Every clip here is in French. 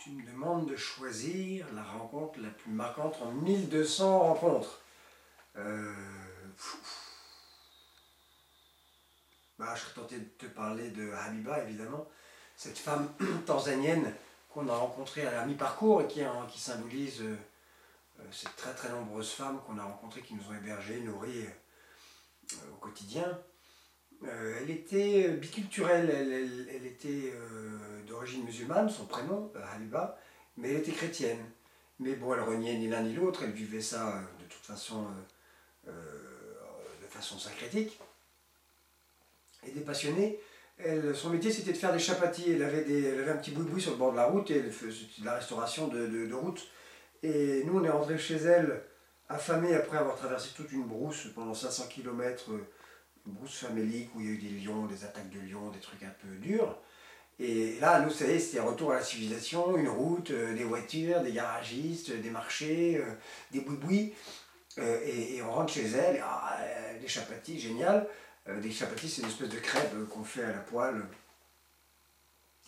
Tu me demandes de choisir la rencontre la plus marquante en 1200 rencontres. Euh, je serais tenté de te parler de Habiba, évidemment, cette femme tanzanienne qu'on a rencontrée à la mi-parcours et qui symbolise ces très très nombreuses femmes qu'on a rencontrées, qui nous ont hébergées, nourries au quotidien. Elle était biculturelle, elle était d'origine musulmane, son prénom, Habiba, mais elle était chrétienne. Mais bon, elle reniait ni l'un ni l'autre, elle vivait ça de toute façon, de façon syncrétique. Et des passionnés, son métier c'était de faire des chapatis. Elle avait un petit boui-boui sur le bord de la route et elle faisait de la restauration de route. Et nous, on est rentrés chez elle, affamés après avoir traversé toute une brousse pendant 500 km, une brousse famélique où il y a eu des lions, des attaques de lions, des trucs un peu durs. Et là, nous, ça y est, c'était un retour à la civilisation, une route, des voitures, des garagistes, des marchés, des boui-boui. Et on rentre chez elle, des chapatis, génial. Des chapatis, c'est une espèce de crêpe qu'on fait à la poêle.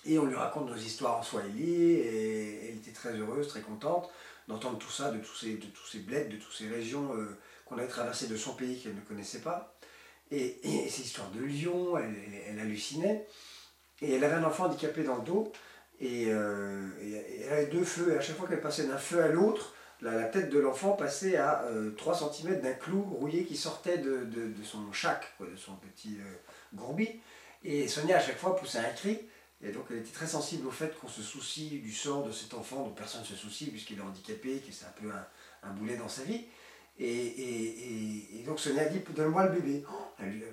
Et on lui raconte nos histoires en swahili, et elle était très heureuse, très contente d'entendre tout ça, de tous ces bleds, de toutes ces régions qu'on avait traversées de son pays qu'elle ne connaissait pas. Et ces histoires de lions, elle hallucinait. Et elle avait un enfant handicapé dans le dos, et elle avait deux feux, et à chaque fois qu'elle passait d'un feu à l'autre, la tête de l'enfant passait à 3 cm d'un clou rouillé qui sortait de son chac, de son petit gourbi. Et Sonia, à chaque fois, poussait un cri, et donc elle était très sensible au fait qu'on se soucie du sort de cet enfant dont personne ne se soucie, puisqu'il est handicapé, que c'est un peu un boulet dans sa vie. Et donc Sonia a dit, donne-moi le bébé.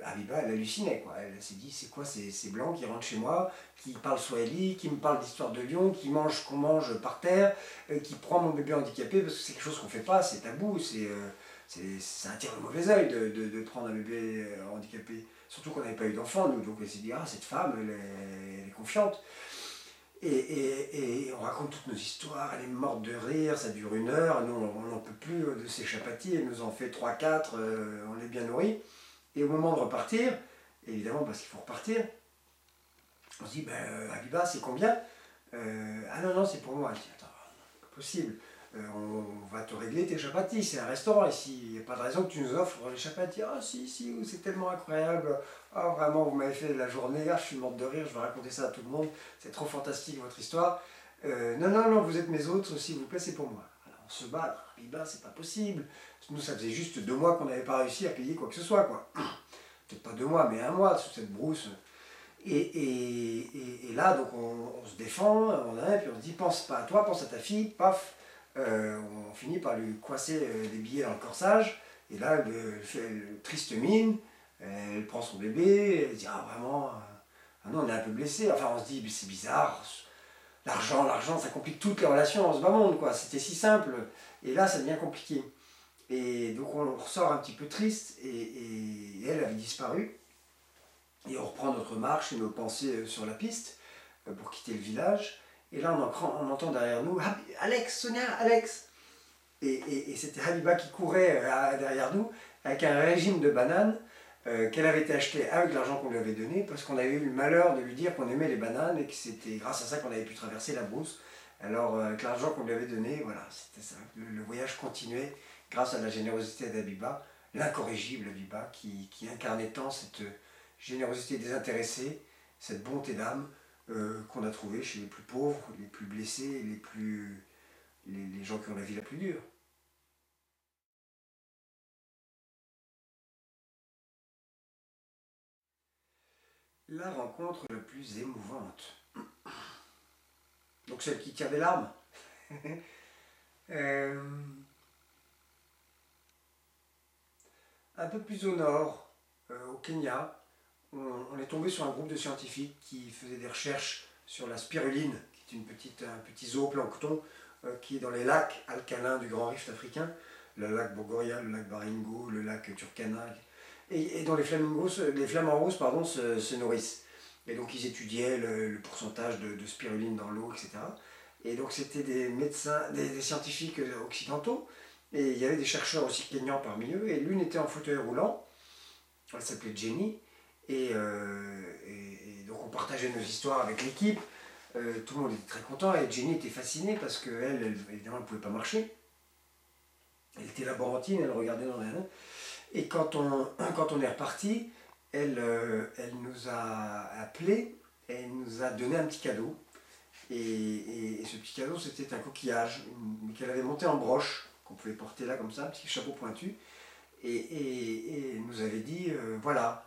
Habiba, elle hallucinait, quoi. Elle s'est dit, c'est quoi ces blancs qui rentrent chez moi, qui parlent swahili, qui me parlent d'histoire de lion, qui mangent qu'on mange par terre, qui prend mon bébé handicapé, parce que c'est quelque chose qu'on ne fait pas, c'est tabou, c'est un tir de mauvais oeil de prendre un bébé handicapé. Surtout qu'on n'avait pas eu d'enfant, nous. Donc elle s'est dit, cette femme, elle est confiante. Et on raconte toutes nos histoires, elle est morte de rire, ça dure 1 heure, nous on n'en peut plus de ces chapatis, elle nous en fait 3, 4, on est bien nourris. Et au moment de repartir, évidemment parce qu'il faut repartir, on se dit, Habiba, c'est combien Ah non, c'est pour moi. Je dis, attends, pas possible. On va te régler tes chapatis, c'est un restaurant ici, il n'y a pas de raison que tu nous offres les chapatis. Ah si, c'est tellement incroyable. Ah vraiment, vous m'avez fait la journée, je suis morte de rire, je vais raconter ça à tout le monde, c'est trop fantastique votre histoire. Non, vous êtes mes autres, s'il vous plaît, c'est pour moi. Alors on se bat, Habiba, c'est pas possible. Nous, ça faisait juste 2 mois qu'on n'avait pas réussi à payer quoi que ce soit, quoi. Peut-être pas 2 mois, mais 1 mois sous cette brousse. Et là, donc on se défend, et puis on se dit, pense pas à toi, pense à ta fille, paf. On finit par lui coincer des billets dans le corsage, et là, elle fait triste mine, elle prend son bébé, elle dit, vraiment, non, on est un peu blessé. Enfin, on se dit, c'est bizarre, l'argent, ça complique toutes les relations dans ce bas monde, quoi. C'était si simple, et là, ça devient compliqué. Et donc, on ressort un petit peu triste, et elle avait disparu. Et on reprend notre marche et nos pensées sur la piste pour quitter le village. Et là, on entend derrière nous, Alex, Sonia, Alex. Et c'était Habiba qui courait derrière nous avec un régime de bananes qu'elle avait été achetée avec l'argent qu'on lui avait donné, parce qu'on avait eu le malheur de lui dire qu'on aimait les bananes et que c'était grâce à ça qu'on avait pu traverser la brousse. Alors, avec l'argent qu'on lui avait donné, voilà, c'était ça. Le voyage continuait grâce à la générosité d'Habiba, l'incorrigible Habiba, qui incarnait tant cette générosité désintéressée, cette bonté d'âme qu'on a trouvée chez les plus pauvres, les plus blessés, les gens qui ont la vie la plus dure. La rencontre la plus émouvante. Donc celle qui tire des larmes. euh, un peu plus au nord, au Kenya, on est tombé sur un groupe de scientifiques qui faisaient des recherches sur la spiruline, qui est un petit zooplancton qui est dans les lacs alcalins du Grand Rift africain, le lac Bogoria, le lac Baringo, le lac Turkana, et dont les flamants roses se nourrissent. Et donc ils étudiaient le pourcentage de spiruline dans l'eau, etc. Et donc c'était des médecins, des scientifiques occidentaux, et il y avait des chercheurs aussi kenyans parmi eux, et l'une était en fauteuil roulant, elle s'appelait Jenny, et donc on partageait nos histoires avec l'équipe. tout le monde était très content et Jenny était fascinée parce qu'elle, évidemment, elle ne pouvait pas marcher. Elle était laborantine, elle regardait dans les mains. Et quand on est reparti, elle nous a appelés et elle nous a donné un petit cadeau. Et ce petit cadeau, c'était un coquillage qu'elle avait monté en broche, qu'on pouvait porter là comme ça, un petit chapeau pointu. Et elle nous avait dit, voilà,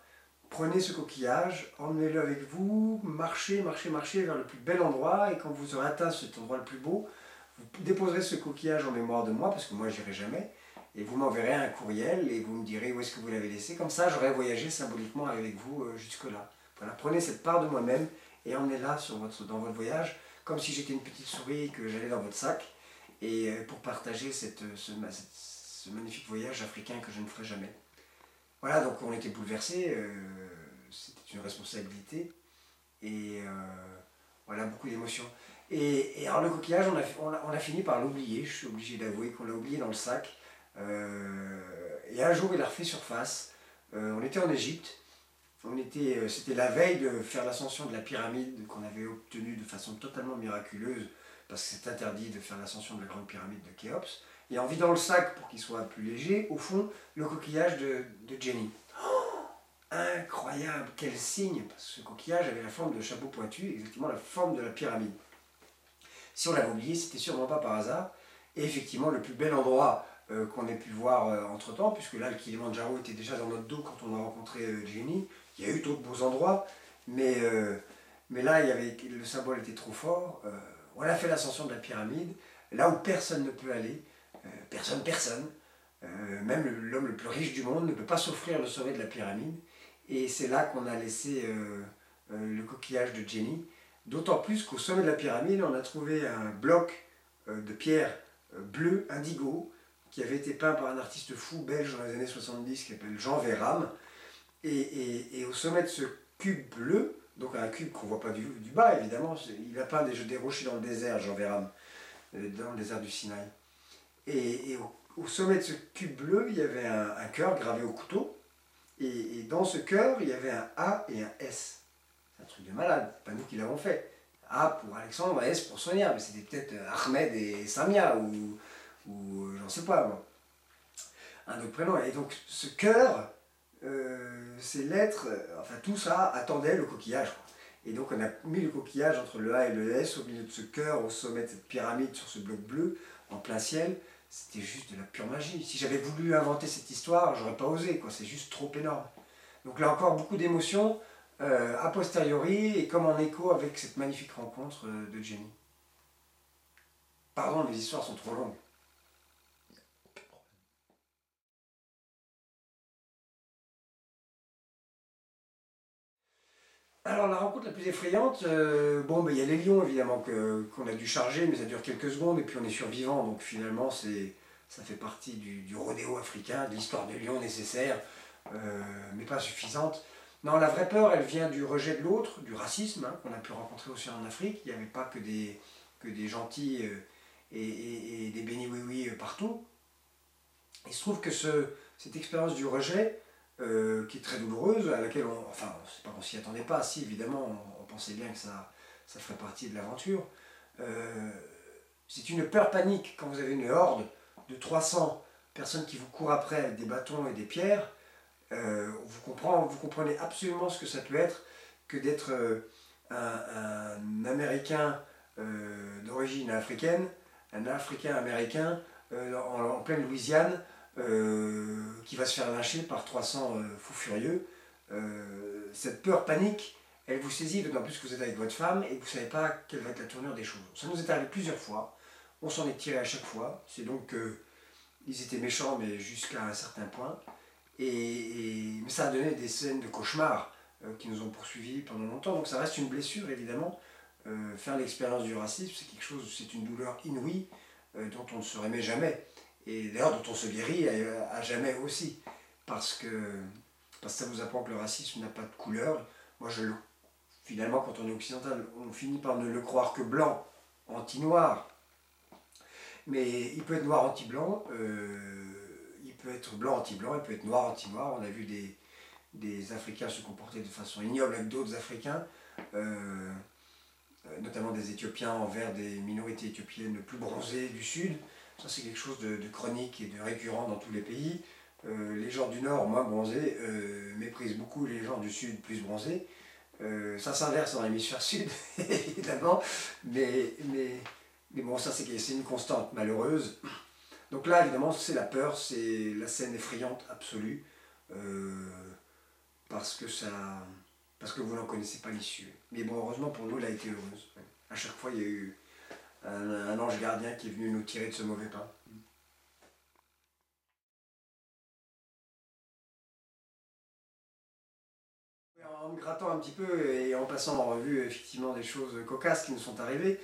prenez ce coquillage, emmenez-le avec vous, marchez, marchez, marchez vers le plus bel endroit, et quand vous aurez atteint cet endroit le plus beau, vous déposerez ce coquillage en mémoire de moi, parce que moi j'irai jamais, et vous m'enverrez un courriel, et vous me direz où est-ce que vous l'avez laissé, comme ça j'aurai voyagé symboliquement avec vous jusque-là. Voilà, prenez cette part de moi-même, et emmenez-la dans votre voyage, comme si j'étais une petite souris que j'allais dans votre sac, et pour partager ce magnifique voyage africain que je ne ferai jamais. Voilà, donc on était bouleversés, c'était une responsabilité, et voilà, beaucoup d'émotions. Et alors le coquillage, on a fini par l'oublier, je suis obligé d'avouer qu'on l'a oublié dans le sac, et un jour il a refait surface. On était en Égypte, c'était la veille de faire l'ascension de la pyramide qu'on avait obtenue de façon totalement miraculeuse, parce que c'est interdit de faire l'ascension de la grande pyramide de Khéops. Et en vidant le sac pour qu'il soit plus léger, au fond, le coquillage de Jenny. Oh, incroyable, quel signe, parce que ce coquillage avait la forme de chapeau pointu, exactement la forme de la pyramide. Si on l'avait oublié, c'était sûrement pas par hasard. Et effectivement, le plus bel endroit qu'on ait pu voir entre-temps, puisque là, le Kilimandjaro était déjà dans notre dos quand on a rencontré Jenny. Il y a eu d'autres beaux endroits, mais là, le symbole était trop fort. On a fait l'ascension de la pyramide, là où personne ne peut aller, personne. Même l'homme le plus riche du monde ne peut pas s'offrir le sommet de la pyramide. Et c'est là qu'on a laissé le coquillage de Jenny. D'autant plus qu'au sommet de la pyramide, on a trouvé un bloc de pierre bleu indigo qui avait été peint par un artiste fou belge dans les années 70 qui s'appelle Jean Véram. Et au sommet de ce cube bleu, donc un cube qu'on ne voit pas du bas évidemment, il a peint des rochers dans le désert, Jean Véram, dans le désert du Sinaï. Et au sommet de ce cube bleu, il y avait un cœur gravé au couteau. Et dans ce cœur, il y avait un A et un S. C'est un truc de malade, c'est pas nous qui l'avons fait. A pour Alexandre, S pour Sonia, mais c'était peut-être Ahmed et Samia, ou j'en sais pas moi. Un autre prénom. Et donc ce cœur, ces lettres, enfin tout ça attendait le coquillage, quoi. Et donc on a mis le coquillage entre le A et le S, au milieu de ce cœur, au sommet de cette pyramide, sur ce bloc bleu, en plein ciel. C'était juste de la pure magie. Si j'avais voulu inventer cette histoire, j'aurais pas osé, quoi. C'est juste trop énorme. Donc là encore, beaucoup d'émotions, a posteriori, et comme en écho avec cette magnifique rencontre de Jenny. Pardon, mes histoires sont trop longues. Alors la rencontre la plus effrayante, il y a les lions évidemment qu'on a dû charger, mais ça dure quelques secondes et puis on est survivant, donc finalement ça fait partie du rodéo africain, de l'histoire des lions nécessaire, mais pas suffisante. Non, la vraie peur, elle vient du rejet de l'autre, du racisme, hein, qu'on a pu rencontrer aussi en Afrique. Il n'y avait pas que des gentils et des béni-oui-oui partout. Il se trouve que cette expérience du rejet, qui est très douloureuse, à laquelle c'est pas qu'on s'y attendait pas, si évidemment on pensait bien que ça ferait partie de l'aventure. C'est une peur panique quand vous avez une horde de 300 personnes qui vous courent après avec des bâtons et des pierres. Vous comprenez absolument ce que ça peut être que d'être un Américain d'origine africaine, un Africain américain en pleine Louisiane, qui va se faire lyncher par 300 fous furieux. Cette peur panique, elle vous saisit, d'autant plus que vous êtes avec votre femme et que vous ne savez pas quelle va être la tournure des choses. Ça nous est arrivé plusieurs fois, on s'en est tiré à chaque fois, c'est donc qu'ils étaient méchants mais jusqu'à un certain point. Mais ça a donné des scènes de cauchemar qui nous ont poursuivis pendant longtemps, donc ça reste une blessure évidemment. Faire l'expérience du racisme, c'est une douleur inouïe dont on ne se remet jamais. Et d'ailleurs dont on se guérit à jamais aussi. Parce que ça vous apprend que le racisme n'a pas de couleur. Finalement, quand on est occidental, on finit par ne le croire que blanc, anti-noir. Mais il peut être noir anti-blanc, il peut être blanc anti-blanc, il peut être noir anti-noir. On a vu des Africains se comporter de façon ignoble avec d'autres Africains. notamment des Éthiopiens envers des minorités éthiopiennes plus bronzées du Sud. Ça, c'est quelque chose de chronique et de récurrent dans tous les pays. Les gens du Nord, moins bronzés, méprisent beaucoup les gens du Sud, plus bronzés. Ça s'inverse dans l'hémisphère Sud, évidemment, mais bon, ça, c'est une constante malheureuse. Donc là, évidemment, c'est la peur, c'est la scène effrayante absolue, parce que parce que vous n'en connaissez pas l'issue. Mais bon, heureusement pour nous, elle a été heureuse. À chaque fois, il y a eu un ange gardien qui est venu nous tirer de ce mauvais pas. En me grattant un petit peu et en passant en revue effectivement des choses cocasses qui nous sont arrivées,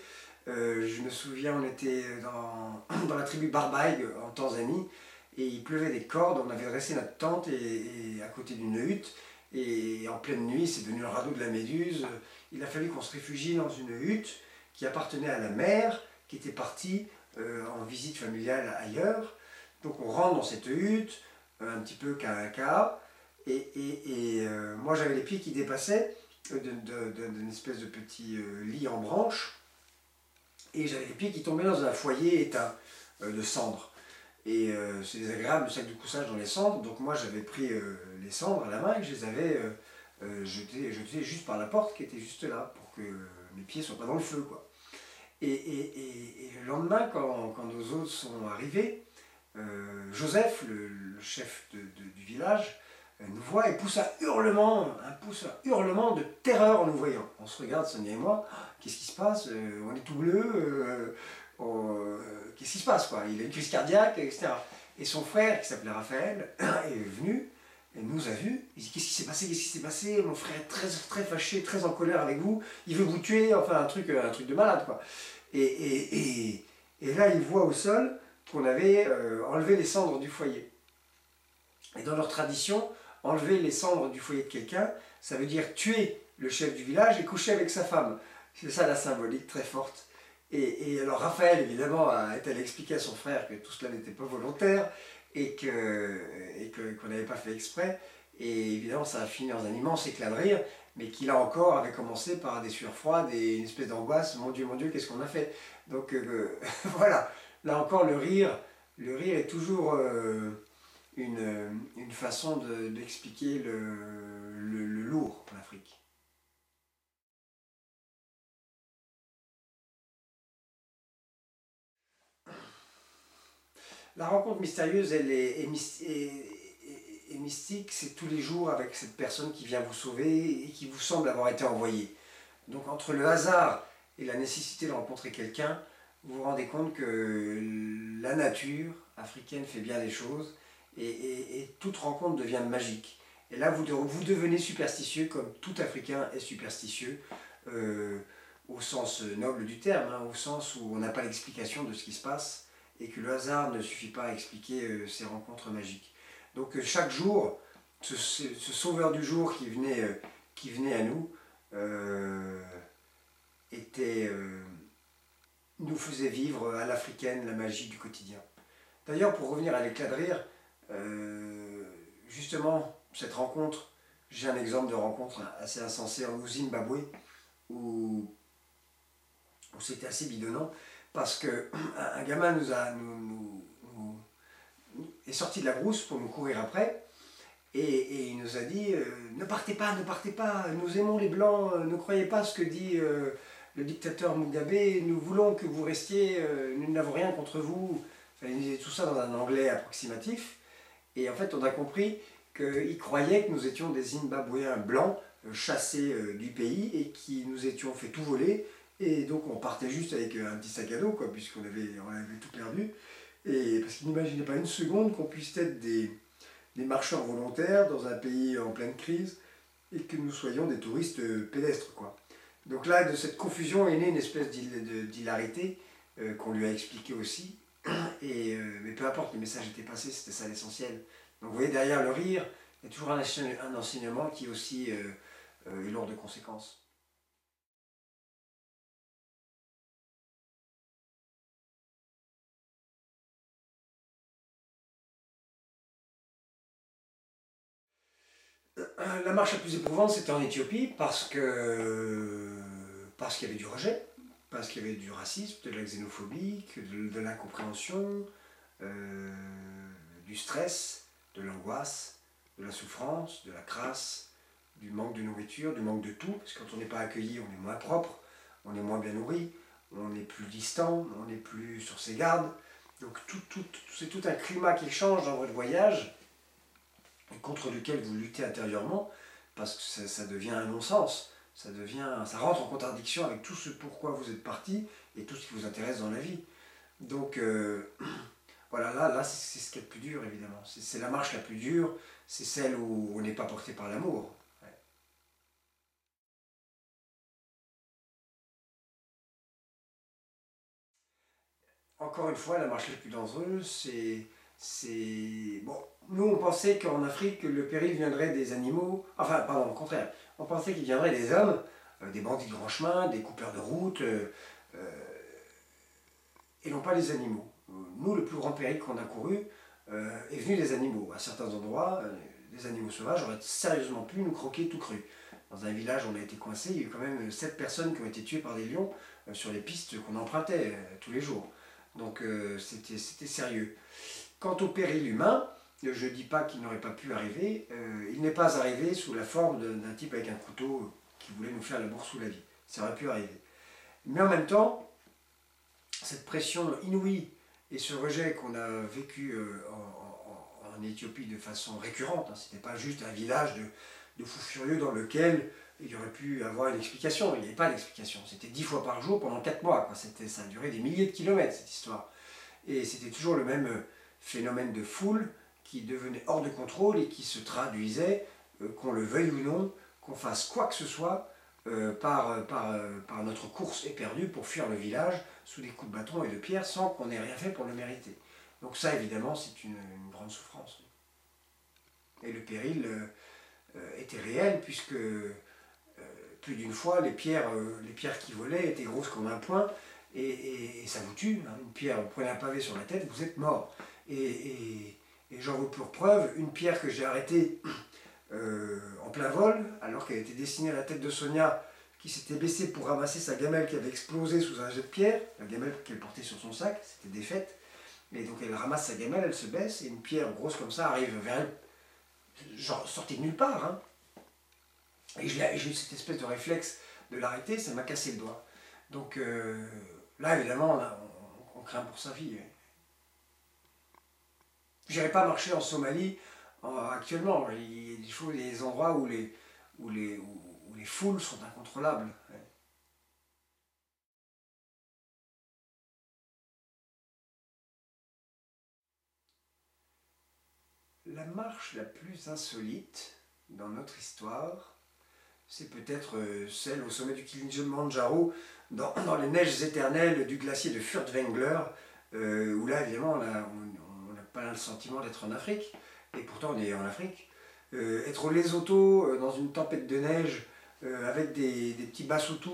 je me souviens, on était dans la tribu Barbaïg en Tanzanie et il pleuvait des cordes, on avait dressé notre tente et à côté d'une hutte et en pleine nuit, c'est devenu le radeau de la Méduse, il a fallu qu'on se réfugie dans une hutte qui appartenait à la mère qui était partie en visite familiale ailleurs. Donc on rentre dans cette hutte, un petit peu cas moi j'avais les pieds qui dépassaient d'une espèce de petit lit en branche et j'avais les pieds qui tombaient dans un foyer éteint de cendres. Et c'est désagréable le sac de couchage dans les cendres, donc moi j'avais pris les cendres à la main et je les avais jetées juste par la porte qui était juste là pour que mes pieds ne soient pas dans le feu, quoi. Et le lendemain, quand nos hôtes sont arrivés, Joseph, le chef du village, nous voit et pousse un hurlement de terreur en nous voyant. On se regarde, Sonia et moi, qu'est-ce qui se passe? On est tout bleu, qu'est-ce qui se passe, quoi? Il a une crise cardiaque, etc. Et son frère, qui s'appelait Raphaël, est venu et nous a vus. Il dit, qu'est-ce qui s'est passé? Qu'est-ce qui s'est passé? Mon frère est très, très fâché, très en colère avec vous, il veut vous tuer, enfin un truc de malade, quoi. Et là, il voit au sol qu'on avait enlevé les cendres du foyer. Et dans leur tradition, enlever les cendres du foyer de quelqu'un, ça veut dire tuer le chef du village et coucher avec sa femme. C'est ça la symbolique très forte. Et alors Raphaël, évidemment, est allé expliquer à son frère que tout cela n'était pas volontaire et qu'on n'avait pas fait exprès. Et évidemment, ça a fini dans un immense éclat de rire, mais qui là encore avait commencé par des sueurs froides et une espèce d'angoisse. Mon Dieu, qu'est-ce qu'on a fait? Donc voilà, là encore le rire est toujours une façon d'expliquer le lourd en Afrique. La rencontre mystérieuse, elle est mystique, c'est tous les jours avec cette personne qui vient vous sauver et qui vous semble avoir été envoyée. Donc entre le hasard et la nécessité de rencontrer quelqu'un, vous vous rendez compte que la nature africaine fait bien les choses et toute rencontre devient magique. Et là, vous devenez superstitieux comme tout Africain est superstitieux, au sens noble du terme, hein, au sens où on n'a pas l'explication de ce qui se passe et que le hasard ne suffit pas à expliquer ces rencontres magiques. Donc chaque jour, ce sauveur du jour qui venait à nous, était, nous faisait vivre à l'africaine la magie du quotidien. D'ailleurs, pour revenir à l'éclat de rire, justement, cette rencontre, j'ai un exemple de rencontre assez insensé au Zimbabwe, où c'était assez bidonnant, parce qu'un gamin est sorti de la brousse pour nous courir après, et il nous a dit ne partez pas, nous aimons les Blancs, ne croyez pas ce que dit le dictateur Mugabe, nous voulons que vous restiez, nous n'avons rien contre vous. Enfin, il disait tout ça dans un anglais approximatif, et en fait on a compris qu'il croyait que nous étions des Zimbabwéens blancs chassés du pays et qui nous étions fait tout voler, et donc on partait juste avec un petit sac à dos, quoi, puisqu'on avait tout perdu, et parce qu'il n'imaginait pas une seconde qu'on puisse être des marcheurs volontaires dans un pays en pleine crise et que nous soyons des touristes pédestres, quoi. Donc là, de cette confusion est née une espèce d'hilarité qu'on lui a expliqué aussi. Mais peu importe, le message était passé, c'était ça l'essentiel. Donc vous voyez, derrière le rire, il y a toujours un enseignement qui aussi est lourd de conséquences. La marche la plus éprouvante, c'était en Éthiopie parce que parce qu'il y avait du rejet, parce qu'il y avait du racisme, de la xénophobie, de l'incompréhension, du stress, de l'angoisse, de la souffrance, de la crasse, du manque de nourriture, du manque de tout, parce que quand on n'est pas accueilli, on est moins propre, on est moins bien nourri, on est plus distant, on n'est plus sur ses gardes. Donc c'est tout un climat qui change dans votre voyage, et contre lequel vous luttez intérieurement, parce que ça devient un non-sens, ça rentre en contradiction avec tout ce pourquoi vous êtes parti et tout ce qui vous intéresse dans la vie. Donc voilà, là c'est ce qui est le plus dur évidemment. C'est la marche la plus dure, c'est celle où on n'est pas porté par l'amour. Ouais. Encore une fois, la marche la plus dangereuse, Bon, nous on pensait qu'en Afrique, le péril viendrait des animaux, enfin, pardon, au contraire, on pensait qu'il viendrait des hommes, des bandits de grand chemin, des coupeurs de route, et non pas les animaux. Nous, le plus grand péril qu'on a couru est venu des animaux. À certains endroits, des animaux sauvages auraient sérieusement pu nous croquer tout cru. Dans un village, on a été coincé, il y a eu quand même 7 personnes qui ont été tuées par des lions sur les pistes qu'on empruntait tous les jours. Donc c'était sérieux. Quant au péril humain, je ne dis pas qu'il n'aurait pas pu arriver, il n'est pas arrivé sous la forme d'un type avec un couteau qui voulait nous faire la bourse sous la vie. Ça aurait pu arriver. Mais en même temps, cette pression inouïe et ce rejet qu'on a vécu en Éthiopie de façon récurrente, hein, ce n'était pas juste un village de fous furieux dans lequel il y aurait pu avoir une explication. Il n'y avait pas d'explication. C'était 10 fois par jour pendant 4 mois. Quoi. Ça a duré des milliers de kilomètres cette histoire. Et c'était toujours le même phénomène de foule qui devenait hors de contrôle et qui se traduisait, qu'on le veuille ou non, qu'on fasse quoi que ce soit, par notre course éperdue pour fuir le village sous des coups de bâton et de pierre sans qu'on ait rien fait pour le mériter. Donc ça évidemment c'est une grande souffrance. Et le péril était réel puisque plus d'une fois les pierres qui volaient étaient grosses comme un poing et ça vous tue. Hein. Une pierre, vous prenez un pavé sur la tête, vous êtes mort. Et j'en veux pour preuve une pierre que j'ai arrêtée en plein vol, alors qu'elle était destinée à la tête de Sonia, qui s'était baissée pour ramasser sa gamelle qui avait explosé sous un jet de pierre, la gamelle qu'elle portait sur son sac, c'était défaite. Et donc elle ramasse sa gamelle, elle se baisse, et une pierre grosse comme ça arrive vers elle, genre sortie de nulle part. Hein. Et j'ai eu cette espèce de réflexe de l'arrêter, ça m'a cassé le doigt. Donc là, évidemment, on craint pour sa vie. Je n'irai pas marcher en Somalie actuellement. Il y a des choses, des endroits où les foules sont incontrôlables. Ouais. La marche la plus insolite dans notre histoire, c'est peut-être celle au sommet du Kilimanjaro, dans les neiges éternelles du glacier de Furtwängler, où là, évidemment, on n'a pas le sentiment d'être en Afrique, et pourtant on est en Afrique. Être au Lesotho, dans une tempête de neige, avec des petits Basutu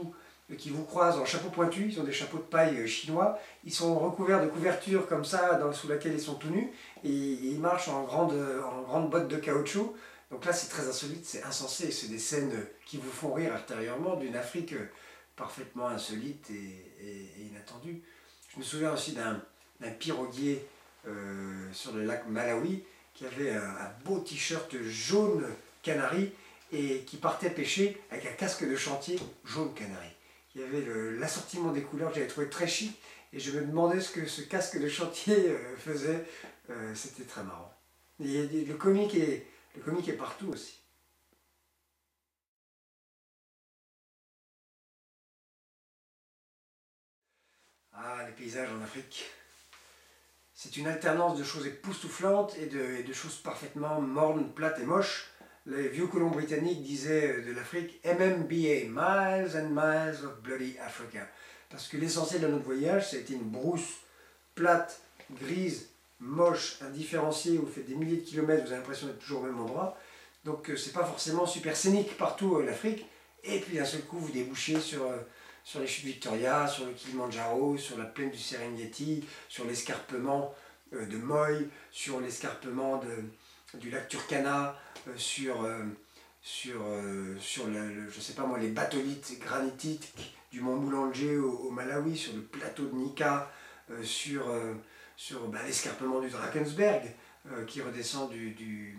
qui vous croisent en chapeau pointu, ils ont des chapeaux de paille chinois, ils sont recouverts de couvertures comme ça, sous laquelle ils sont tout nus, et ils marchent en grande bottes de caoutchouc. Donc là c'est très insolite, c'est insensé, c'est des scènes qui vous font rire intérieurement d'une Afrique parfaitement insolite et inattendue. Je me souviens aussi d'un piroguier sur le lac Malawi qui avait un beau t-shirt jaune canari et qui partait pêcher avec un casque de chantier jaune canari. Il y avait l'assortiment des couleurs que j'avais trouvé très chic et je me demandais ce que ce casque de chantier faisait. C'était très marrant. Et le comique est partout aussi. Ah, les paysages en Afrique. C'est une alternance de choses époustouflantes et de choses parfaitement mornes, plates et moches. Les vieux colons britanniques disaient de l'Afrique MMBA, Miles and Miles of Bloody Africa. Parce que l'essentiel de notre voyage, ça a été une brousse plate, grise, moche, indifférenciée, où vous faites des milliers de kilomètres, vous avez l'impression d'être toujours au même endroit. Donc c'est pas forcément super scénique partout l'Afrique. Et puis d'un seul coup, vous débouchez sur les chutes Victoria, sur le Kilimanjaro, sur la plaine du Serengeti, sur l'escarpement de Moi, sur l'escarpement du lac Turkana, sur je sais pas moi, les batholithes granitiques du mont Mulanje au Malawi, sur le plateau de Nika, sur l'escarpement du Drakensberg, qui redescend du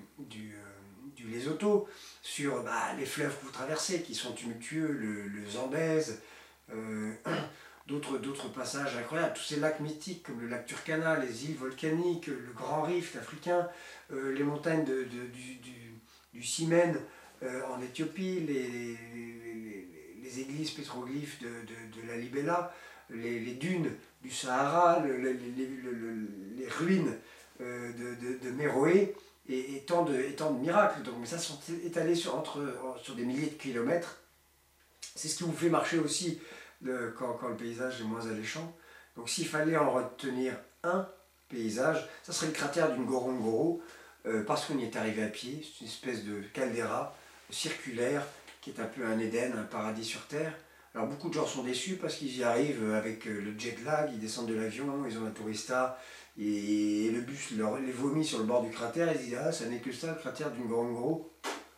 Lesotho, sur les fleuves que vous traversez, qui sont tumultueux, le Zambèze, d'autres passages incroyables, tous ces lacs mythiques comme le lac Turkana, les îles volcaniques, le Grand Rift africain, les montagnes du Simène en Éthiopie, les églises pétroglyphes de la Libella, les dunes du Sahara, les ruines de Méroé, et tant de miracles. Donc, mais ça sont étalés sur des milliers de kilomètres. C'est ce qui vous fait marcher aussi quand le paysage est moins alléchant. Donc s'il fallait en retenir un paysage, ça serait le cratère du Ngorongoro, parce qu'on y est arrivé à pied. C'est une espèce de caldeira circulaire qui est un peu un Éden, un paradis sur Terre. Alors beaucoup de gens sont déçus parce qu'ils y arrivent avec le jet lag, ils descendent de l'avion, ils ont un tourista, et le bus les vomit sur le bord du cratère, et ils disent « Ah, ça n'est que ça, le cratère du Ngorongoro.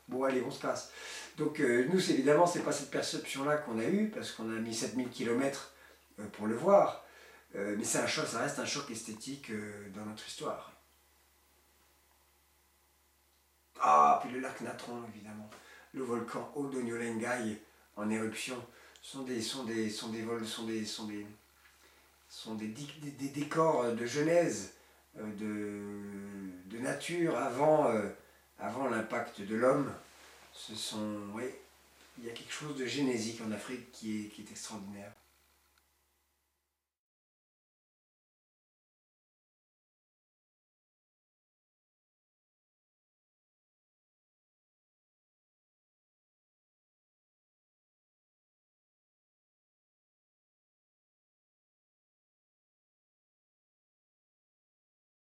Bon allez, on se casse ». Donc nous, évidemment, ce n'est pas cette perception-là qu'on a eue, parce qu'on a mis 7000 km pour le voir, mais c'est un choc, ça reste un choc esthétique dans notre histoire. Ah, puis le lac Natron, évidemment, le volcan Odonyolengay en éruption, sont des décors de genèse, de nature avant l'impact de l'homme. Oui, il y a quelque chose de génésique en Afrique qui est extraordinaire.